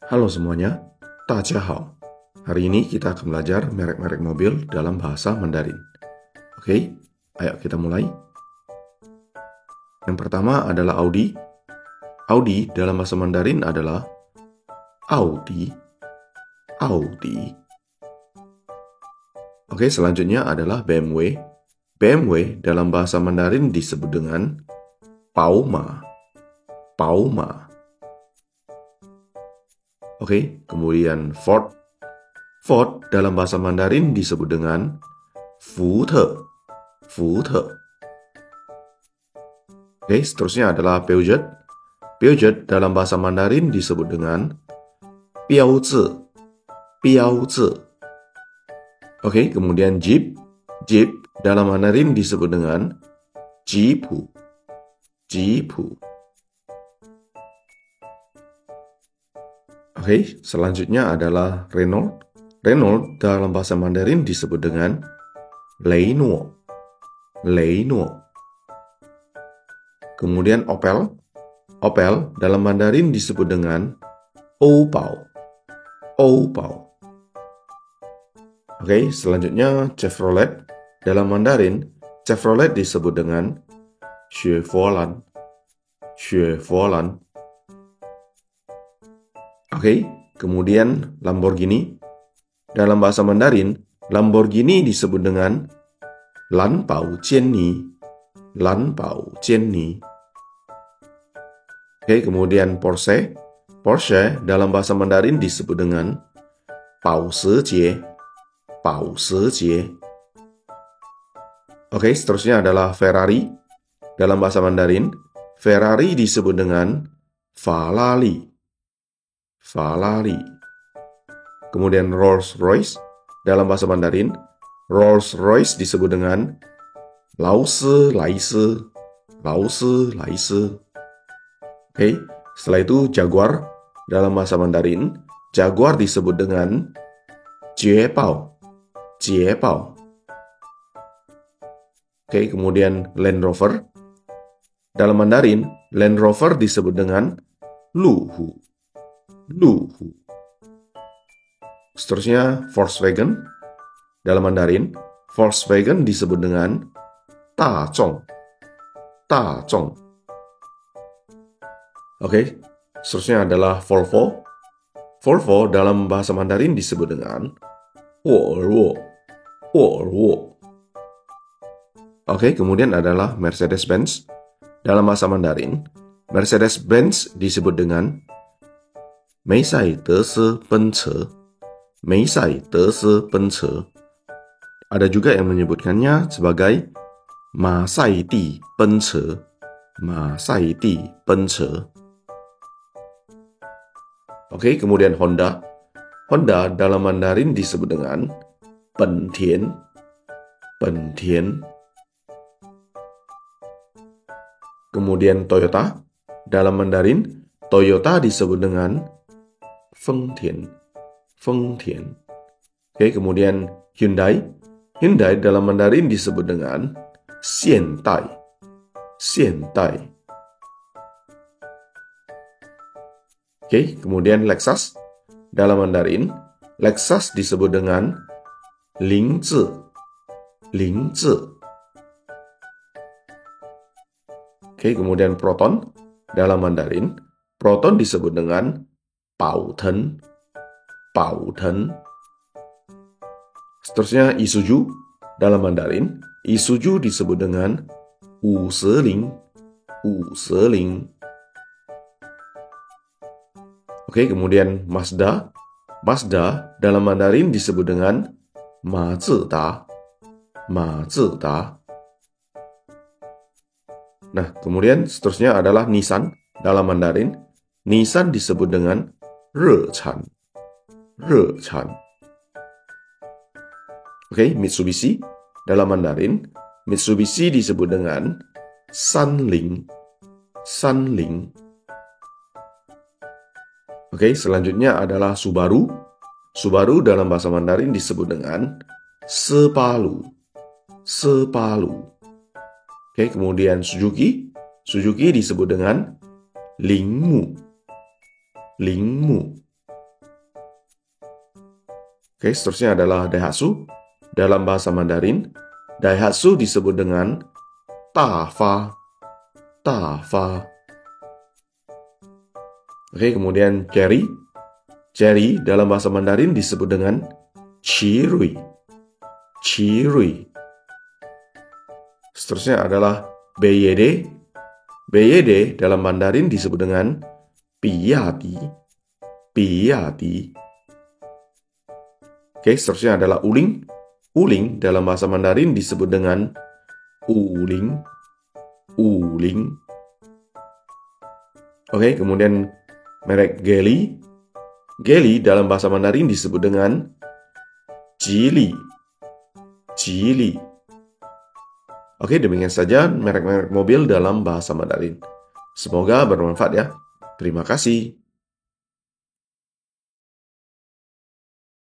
Halo semuanya, 大家好. Hari ini kita akan belajar merek-merek mobil dalam bahasa Mandarin. Oke, ayo kita mulai. Yang pertama adalah Audi. Audi dalam bahasa Mandarin adalah Audi. Audi. Oke, selanjutnya adalah BMW. BMW dalam bahasa Mandarin disebut dengan Bauma. Bauma. Oke, kemudian Ford. Ford dalam bahasa Mandarin disebut dengan Fute. Fute. Oke, seterusnya adalah Peugeot. Peugeot dalam bahasa Mandarin disebut dengan Biaozi. Biaozi. Oke, kemudian Jeep. Jeep dalam Mandarin disebut dengan Jipu. Jipu. Oke, selanjutnya adalah Renault. Renault dalam bahasa Mandarin disebut dengan Renault. Renault. Kemudian Opel. Opel dalam Mandarin disebut dengan Opel. Opel. Oke, selanjutnya Chevrolet. Dalam Mandarin, Chevrolet disebut dengan Chevrolet. Chevrolet. Oke, kemudian Lamborghini. Dalam bahasa Mandarin, Lamborghini disebut dengan Lanbao Jianni. Lanbao Jianni. Oke, kemudian Porsche. Porsche dalam bahasa Mandarin disebut dengan Bao Shijie. Bao Shijie. Oke, seterusnya adalah Ferrari. Dalam bahasa Mandarin, Ferrari disebut dengan Ferrari. Ferrari. Kemudian Rolls-Royce. Dalam bahasa Mandarin, Rolls-Royce disebut dengan劳斯莱斯.劳斯莱斯. Oke, setelah itu Jaguar. Dalam bahasa Mandarin, Jaguar disebut dengan Jiebao. Jiebao. Oke, kemudian Land Rover. Dalam Mandarin, Land Rover disebut dengan Luhu. Luhu. Seterusnya Volkswagen. Dalam Mandarin, Volkswagen disebut dengan Dazhong. Dazhong. Oke, seterusnya adalah Volvo. Volvo dalam bahasa Mandarin disebut dengan Wolwo. Wolwo. Oke, kemudian adalah Mercedes-Benz. Dalam bahasa Mandarin, Mercedes-Benz disebut dengan Mercedes-Benz. Mercedes-Benz. Ada juga yang menyebutkannya sebagai Mercedes-Benz. Mercedes-Benz. Oke, kemudian Honda. Honda dalam Mandarin disebut dengan Bentian. Bentian. Kemudian Toyota. Dalam Mandarin, Toyota disebut dengan Fengtian. Fengtian. Oke, kemudian Hyundai. Hyundai dalam Mandarin disebut dengan Xiandai. Xiandai. Oke, kemudian Lexus. Dalam Mandarin, Lexus disebut dengan Lingzi. Lingzi. Oke, kemudian Proton. Dalam Mandarin, Proton disebut dengan Baoten. Baoten. Seterusnya Isuzu. Dalam Mandarin, Isuzu disebut dengan Wuseling. Wuseling. Oke, kemudian Mazda. Mazda dalam Mandarin disebut dengan Mazda. Mazda. Nah, kemudian seterusnya adalah Nissan. Dalam Mandarin, Nissan disebut dengan Rechan. Rechan. Oke, Mitsubishi. Dalam Mandarin, Mitsubishi disebut dengan Sanling. Sanling. Oke, selanjutnya adalah Subaru. Subaru dalam bahasa Mandarin disebut dengan Subaru. Subaru. Oke, kemudian Suzuki. Suzuki disebut dengan Lingmu. Lingmu. Oke, seterusnya adalah Daihatsu. Dalam bahasa Mandarin, Daihatsu disebut dengan Dafa. Dafa. Oke, kemudian Chery. Chery dalam bahasa Mandarin disebut dengan Qirui. Qirui. Seterusnya adalah BYD. BYD dalam Mandarin disebut dengan Biyadi. Biyadi. Oke, seterusnya adalah Wuling. Wuling dalam bahasa Mandarin disebut dengan Wuling. Wuling. Oke, kemudian merek Geely. Geely dalam bahasa Mandarin disebut dengan Geely. Geely. Oke, demikian saja merek-merek mobil dalam bahasa Mandarin. Semoga bermanfaat ya. Terima kasih.